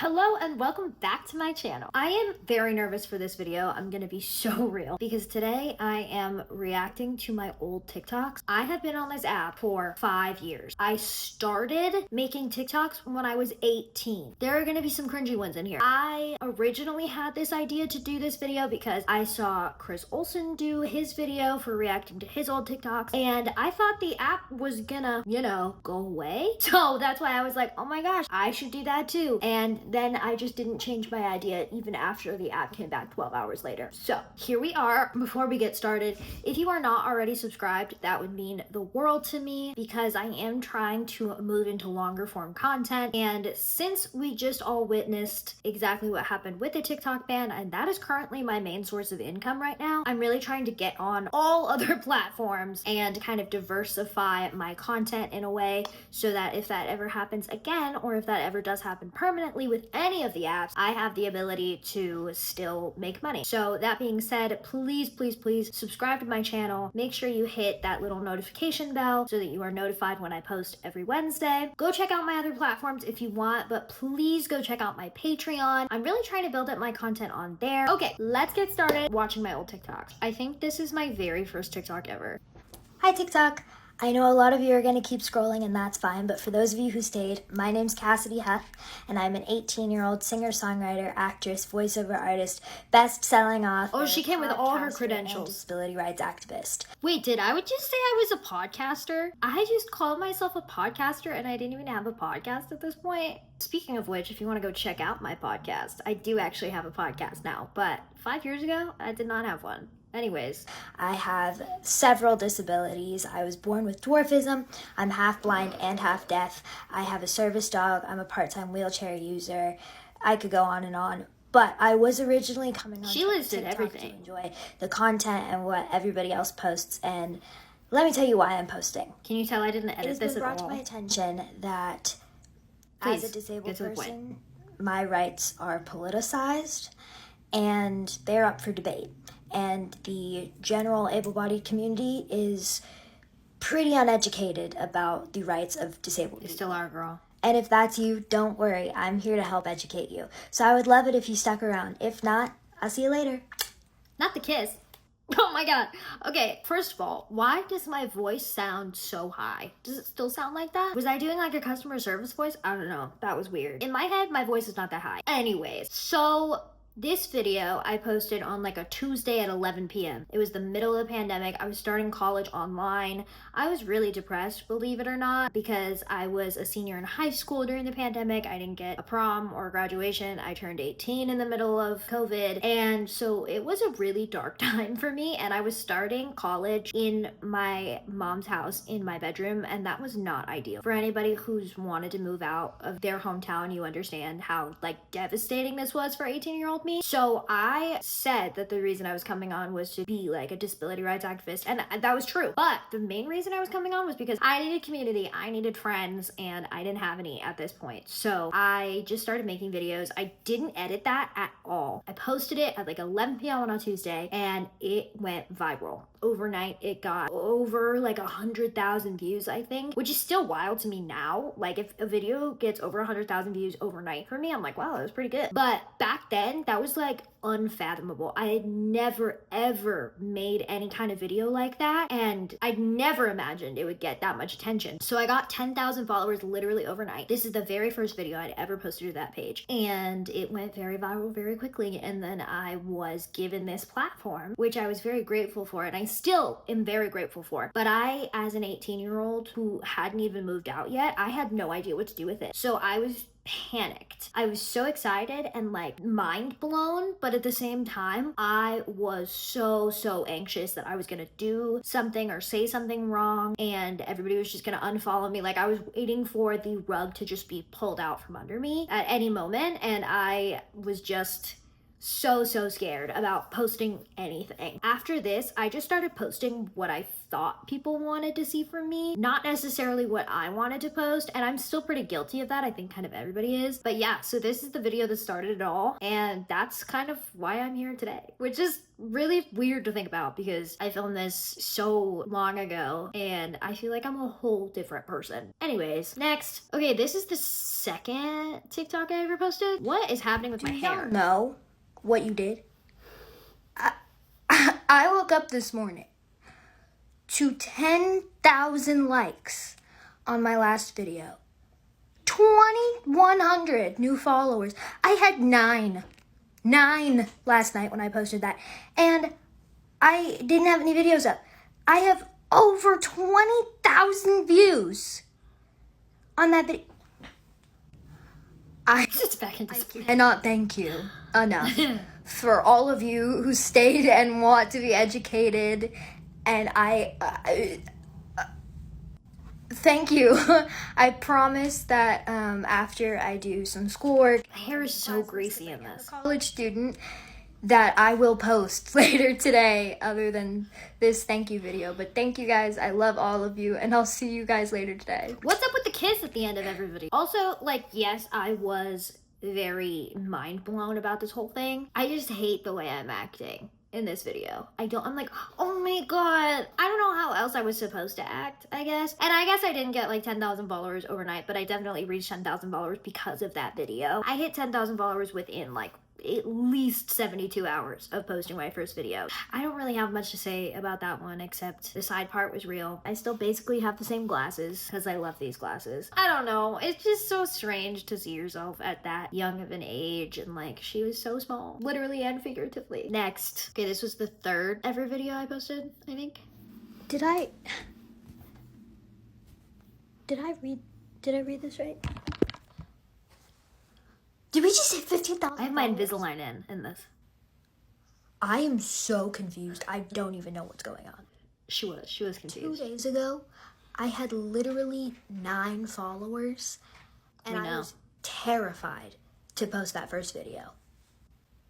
Hello and welcome back to my channel. I am very nervous for this video. I'm gonna be so real because today I am reacting to my old TikToks. I have been on this app for 5 years. I started making TikToks when I was 18. There are gonna be some cringy ones in here. I originally had this idea to do this video because I saw Chris Olsen do his video for reacting to his old TikToks, and I thought the app was gonna, go away. So that's why I was like, oh my gosh, I should do that too. And then I just didn't change my idea even after the app came back 12 hours later. So here we are. Before we get started, if you are not already subscribed, that would mean the world to me because I am trying to move into longer form content. And since we just all witnessed exactly what happened with the TikTok ban, and that is currently my main source of income right now, I'm really trying to get on all other platforms and kind of diversify my content in a way so that if that ever happens again, or if that ever does happen permanently with any of the apps, I have the ability to still make money. So that being said, please subscribe to my channel. Make sure you hit that little notification bell so that you are notified when I post every Wednesday. Go check out my other platforms if you want, but please go check out my Patreon. I'm really trying to build up my content on there. Okay, let's get started watching my old TikToks. I think this is my very first TikTok ever. Hi TikTok! I know a lot of you are going to keep scrolling and that's fine, but for those of you who stayed, my name's Cassidy Huff, and I'm an 18-year-old singer-songwriter, actress, voiceover artist, best-selling author, Oh, she came with all her credentials. and disability rights activist. Wait, did I just say I was a podcaster? I just called myself a podcaster and I didn't even have a podcast at this point. Speaking of which, if you want to go check out my podcast, I do actually have a podcast now, but 5 years ago, I did not have one. Anyways, I have several disabilities. I was born with dwarfism. I'm half blind and half deaf. I have a service dog. I'm a part-time wheelchair user. I could go on, but I was originally coming on TikTok to enjoy the content and what everybody else posts, and let me tell you why I'm posting. Can you tell I didn't edit this at all? It has been brought to my attention that as a disabled person, my rights are politicized and they're up for debate. And the general able-bodied community is pretty uneducated about the rights of disabled people. You still are, girl. And if that's you, don't worry. I'm here to help educate you. So I would love it if you stuck around. If not, I'll see you later. Not the kiss. Oh my god. Okay, first of all, why does my voice sound so high? Does it still sound like that? Was I doing like a customer service voice? I don't know. That was weird. In my head, my voice is not that high. Anyways, so this video I posted on like a Tuesday at 11 p.m. It was the middle of the pandemic. I was starting college online. I was really depressed, believe it or not, because I was a senior in high school during the pandemic. I didn't get a prom or graduation. I turned 18 in the middle of COVID. And so it was a really dark time for me. And I was starting college in my mom's house in my bedroom. And that was not ideal. For anybody who's wanted to move out of their hometown, you understand how like devastating this was for 18-year-old me. So I said that the reason I was coming on was to be like a disability rights activist, and that was true. But the main reason I was coming on was because I needed community, I needed friends, and I didn't have any at this point. So I just started making videos. I didn't edit that at all. I posted it at like 11 p.m. on a Tuesday, and it went viral. Overnight, it got over like 100,000 views, I think, which is still wild to me now. Like if a video gets over 100,000 views overnight for me, I'm like, wow, that was pretty good. But back then, that was like unfathomable. I had never ever made any kind of video like that, and I'd never imagined it would get that much attention. So I got 10,000 followers literally overnight. This is the very first video I'd ever posted to that page, and it went very viral very quickly. And then I was given this platform, which I was very grateful for, and I still am very grateful for. But I, as an 18-year-old who hadn't even moved out yet, I had no idea what to do with it. So I was panicked. I was so excited and like mind blown, but at the same time, I was so anxious that I was gonna do something or say something wrong and everybody was just gonna unfollow me. Like I was waiting for the rug to just be pulled out from under me at any moment, and I was just so scared about posting anything. After this, I just started posting what I thought people wanted to see from me, not necessarily what I wanted to post, and I'm still pretty guilty of that. I think kind of everybody is. But yeah, so this is the video that started it all, and that's kind of why I'm here today, which is really weird to think about because I filmed this so long ago and I feel like I'm a whole different person. Anyways, next. Okay, this is the second TikTok I ever posted. What is happening with my hair? Know what you did? I woke up this morning to 10,000 likes on my last video. 2,100 new followers. I had nine last night when I posted that. And I didn't have any videos up. I have over 20,000 views on that video. I cannot thank you enough for all of you who stayed and want to be educated. And thank you. I promise that after I do some schoolwork, my hair is so greasy in this. College student, that I will post later today other than this thank you video. But thank you guys. I love all of you, and I'll see you guys later today. What's up with the kiss at the end of every video? Also, like, yes, I was very mind blown about this whole thing. I just hate the way I'm acting in this video. I'm like, oh my god. I don't know how else I was supposed to act, I guess. And I guess I didn't get like 10,000 followers overnight, but I definitely reached 10,000 followers because of that video. I hit 10,000 followers within like at least 72 hours of posting my first video. I don't really have much to say about that one except the side part was real. I still basically have the same glasses because I love these glasses. I don't know. It's just so strange to see yourself at that young of an age and like she was so small, literally and figuratively. Next. Okay, this was the third ever video I posted, I think. Did I read this right? Did we just hit 15,000? I have my Invisalign in this. I am so confused. I don't even know what's going on. She was confused. 2 days ago, I had literally 9 followers, and I was terrified to post that first video.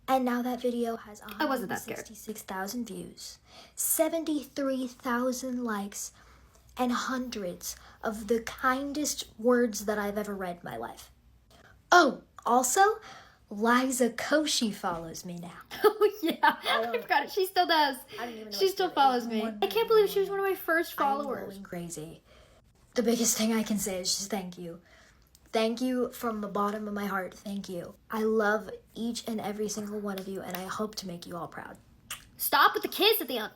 And now that video has I wasn't that scared. 166,000 views, 73,000 likes, and hundreds of the kindest words that I've ever read in my life. Oh, also, Liza Koshy follows me now. Oh yeah, I forgot it. She still does. I don't even know she still follows me. I can't believe she was one of my first followers. I'm going crazy. The biggest thing I can say is just thank you. Thank you from the bottom of my heart. Thank you. I love each and every single one of you, and I hope to make you all proud. Stop with the kiss at the end.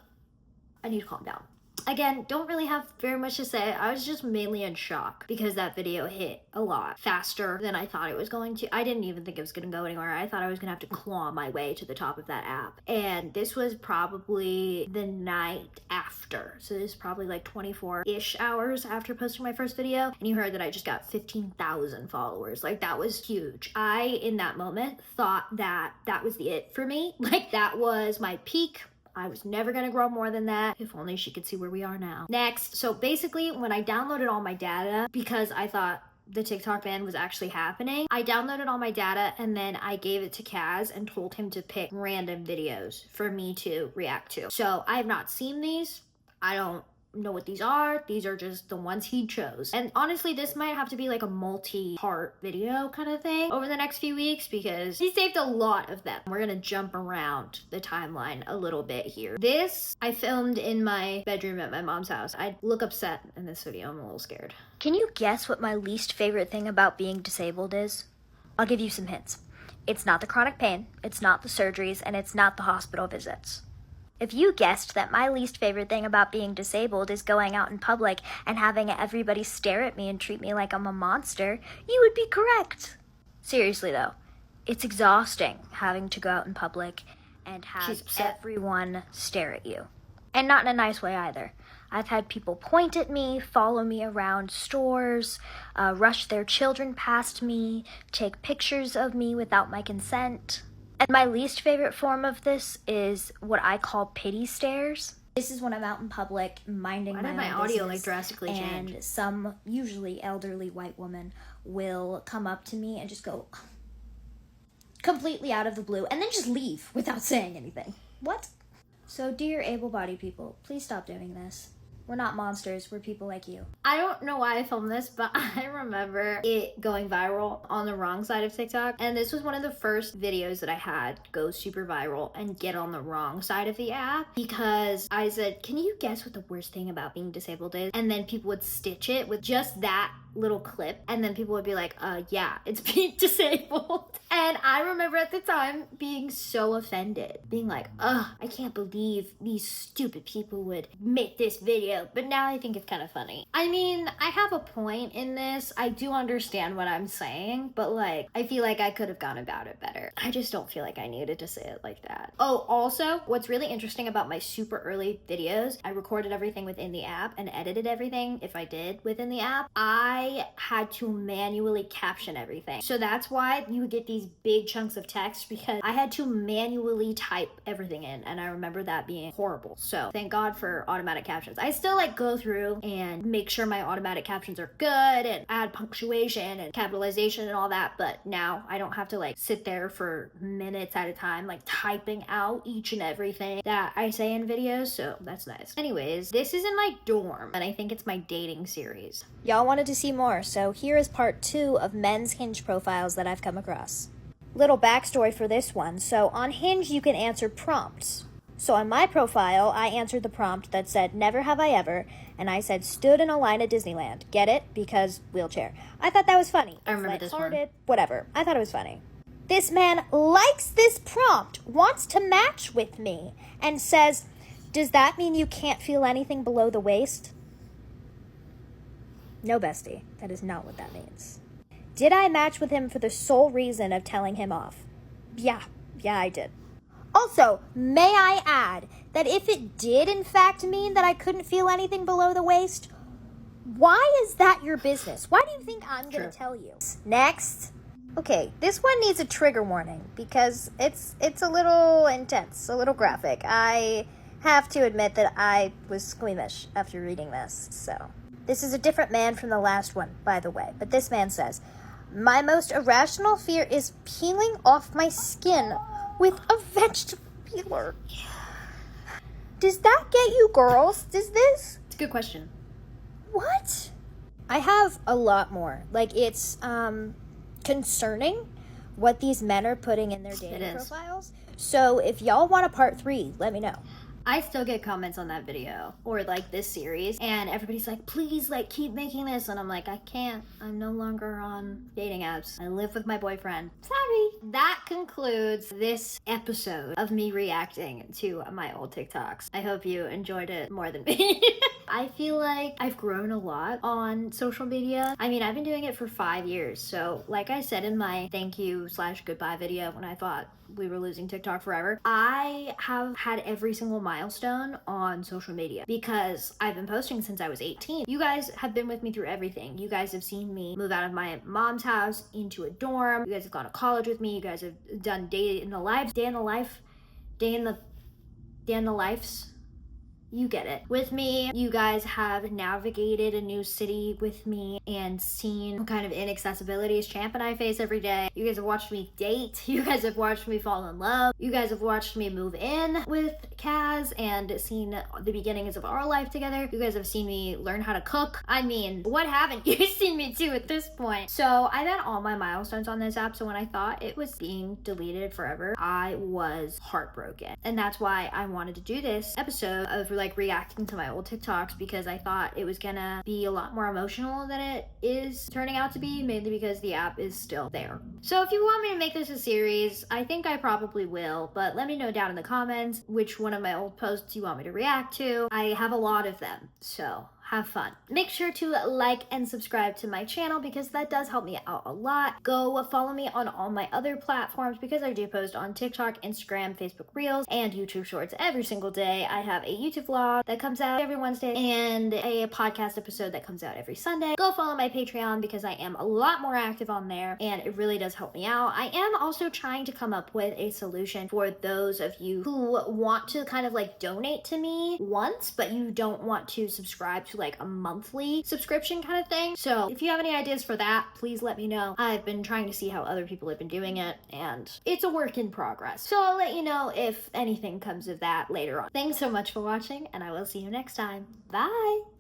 I need to calm down. Again, don't really have very much to say. I was just mainly in shock because that video hit a lot faster than I thought it was going to. I didn't even think it was going to go anywhere. I thought I was going to have to claw my way to the top of that app. And this was probably the night after. So this is probably like 24-ish hours after posting my first video. And you heard that I just got 15,000 followers. Like, that was huge. I, in that moment, thought that that was the it for me. Like, that was my peak. I was never gonna grow more than that. If only she could see where we are now. Next, so basically when I downloaded all my data, because I thought the TikTok ban was actually happening, I downloaded all my data and then I gave it to Kaz and told him to pick random videos for me to react to. So I have not seen these. I don't know what these are. These are just the ones he chose. And honestly, this might have to be like a multi-part video kind of thing over the next few weeks because he saved a lot of them. We're gonna jump around the timeline a little bit here. This I filmed in my bedroom at my mom's house. I look upset in this video. I'm a little scared. Can you guess what my least favorite thing about being disabled is? I'll give you some hints. It's not the chronic pain, it's not the surgeries, and it's not the hospital visits. If you guessed that my least favorite thing about being disabled is going out in public and having everybody stare at me and treat me like I'm a monster, you would be correct. Seriously though, it's exhausting having to go out in public and have everyone stare at you. And not in a nice way either. I've had people point at me, follow me around stores, rush their children past me, take pictures of me without my consent. And my least favorite form of this is what I call pity stares. This is when I'm out in public minding my own business. Why did my audio like drastically change? And some usually elderly white woman will come up to me and just go, completely out of the blue and then just leave without saying anything. What? So, dear able-bodied people, please stop doing this. We're not monsters, we're people like you. I don't know why I filmed this, but I remember it going viral on the wrong side of TikTok. And this was one of the first videos that I had go super viral and get on the wrong side of the app, because I said, can you guess what the worst thing about being disabled is? And then people would stitch it with just that little clip, and then people would be like, yeah, it's being disabled. And I remember at the time being so offended, being like, I can't believe these stupid people would make this video. But now I think it's kind of funny. I mean, I have a point in this. I do understand what I'm saying, but like, I feel like I could have gone about it better. I just don't feel like I needed to say it like that. Oh, also, what's really interesting about my super early videos, I recorded everything within the app and edited everything, if I did, within the app. I had to manually caption everything. So that's why you would get these big chunks of text, because I had to manually type everything in, and I remember that being horrible. So thank God for automatic captions. I still like go through and make sure my automatic captions are good and add punctuation and capitalization and all that, but now I don't have to like sit there for minutes at a time like typing out each and everything that I say in videos, so that's nice. Anyways, this is in my dorm, and I think it's my dating series. Y'all wanted to see more, so here is part 2 of men's Hinge profiles that I've come across. Little backstory for this one. So on Hinge, you can answer prompts. So on my profile, I answered the prompt that said, never have I ever, and I said, stood in a line at Disneyland. Get it? Because wheelchair. I thought that was funny. I remember this one. Whatever. I thought it was funny. This man likes this prompt, wants to match with me, and says, does that mean you can't feel anything below the waist? No, bestie. That is not what that means. Did I match with him for the sole reason of telling him off? Yeah, I did. Also, may I add that if it did in fact mean that I couldn't feel anything below the waist, why is that your business? Why do you think I'm going to tell you? Next. Okay, this one needs a trigger warning because it's a little intense, a little graphic. I have to admit that I was squeamish after reading this, so. This is a different man from the last one, by the way, but this man says, my most irrational fear is peeling off my skin with a vegetable peeler. Does that get you girls? Does this? It's a good question. What? I have a lot more. Like, it's concerning what these men are putting in their dating profiles. So if y'all want a part 3, let me know. I still get comments on that video or like this series, and everybody's like, please like keep making this, and I'm like, I can't. I'm no longer on dating apps. I live with my boyfriend. Sorry. That concludes this episode of me reacting to my old TikToks. I hope you enjoyed it more than me. I feel like I've grown a lot on social media. I mean, I've been doing it for 5 years. So like I said in my thank you / goodbye video when I thought we were losing TikTok forever, I have had every single milestone on social media because I've been posting since I was 18. You guys have been with me through everything. You guys have seen me move out of my mom's house into a dorm. You guys have gone to college with me. You guys have done day in the lives. You get it. With me, you guys have navigated a new city with me and seen what kind of inaccessibilities Champ and I face every day. You guys have watched me date. You guys have watched me fall in love. You guys have watched me move in with Kaz and seen the beginnings of our life together. You guys have seen me learn how to cook. I mean, what haven't you seen me do at this point? So I've had all my milestones on this app, so when I thought it was being deleted forever, I was heartbroken. And that's why I wanted to do this episode of like reacting to my old TikToks, because I thought it was gonna be a lot more emotional than it is turning out to be, mainly because the app is still there. So if you want me to make this a series, I think I probably will, but let me know down in the comments which one of my old posts you want me to react to. I have a lot of them, so have fun. Make sure to like and subscribe to my channel because that does help me out a lot. Go follow me on all my other platforms because I do post on TikTok, Instagram, Facebook Reels, and YouTube Shorts every single day. I have a YouTube vlog that comes out every Wednesday and a podcast episode that comes out every Sunday. Go follow my Patreon because I am a lot more active on there and it really does help me out. I am also trying to come up with a solution for those of you who want to kind of like donate to me once, but you don't want to subscribe to like a monthly subscription kind of thing. So if you have any ideas for that, please let me know. I've been trying to see how other people have been doing it, and it's a work in progress. So I'll let you know if anything comes of that later on. Thanks so much for watching, and I will see you next time. Bye!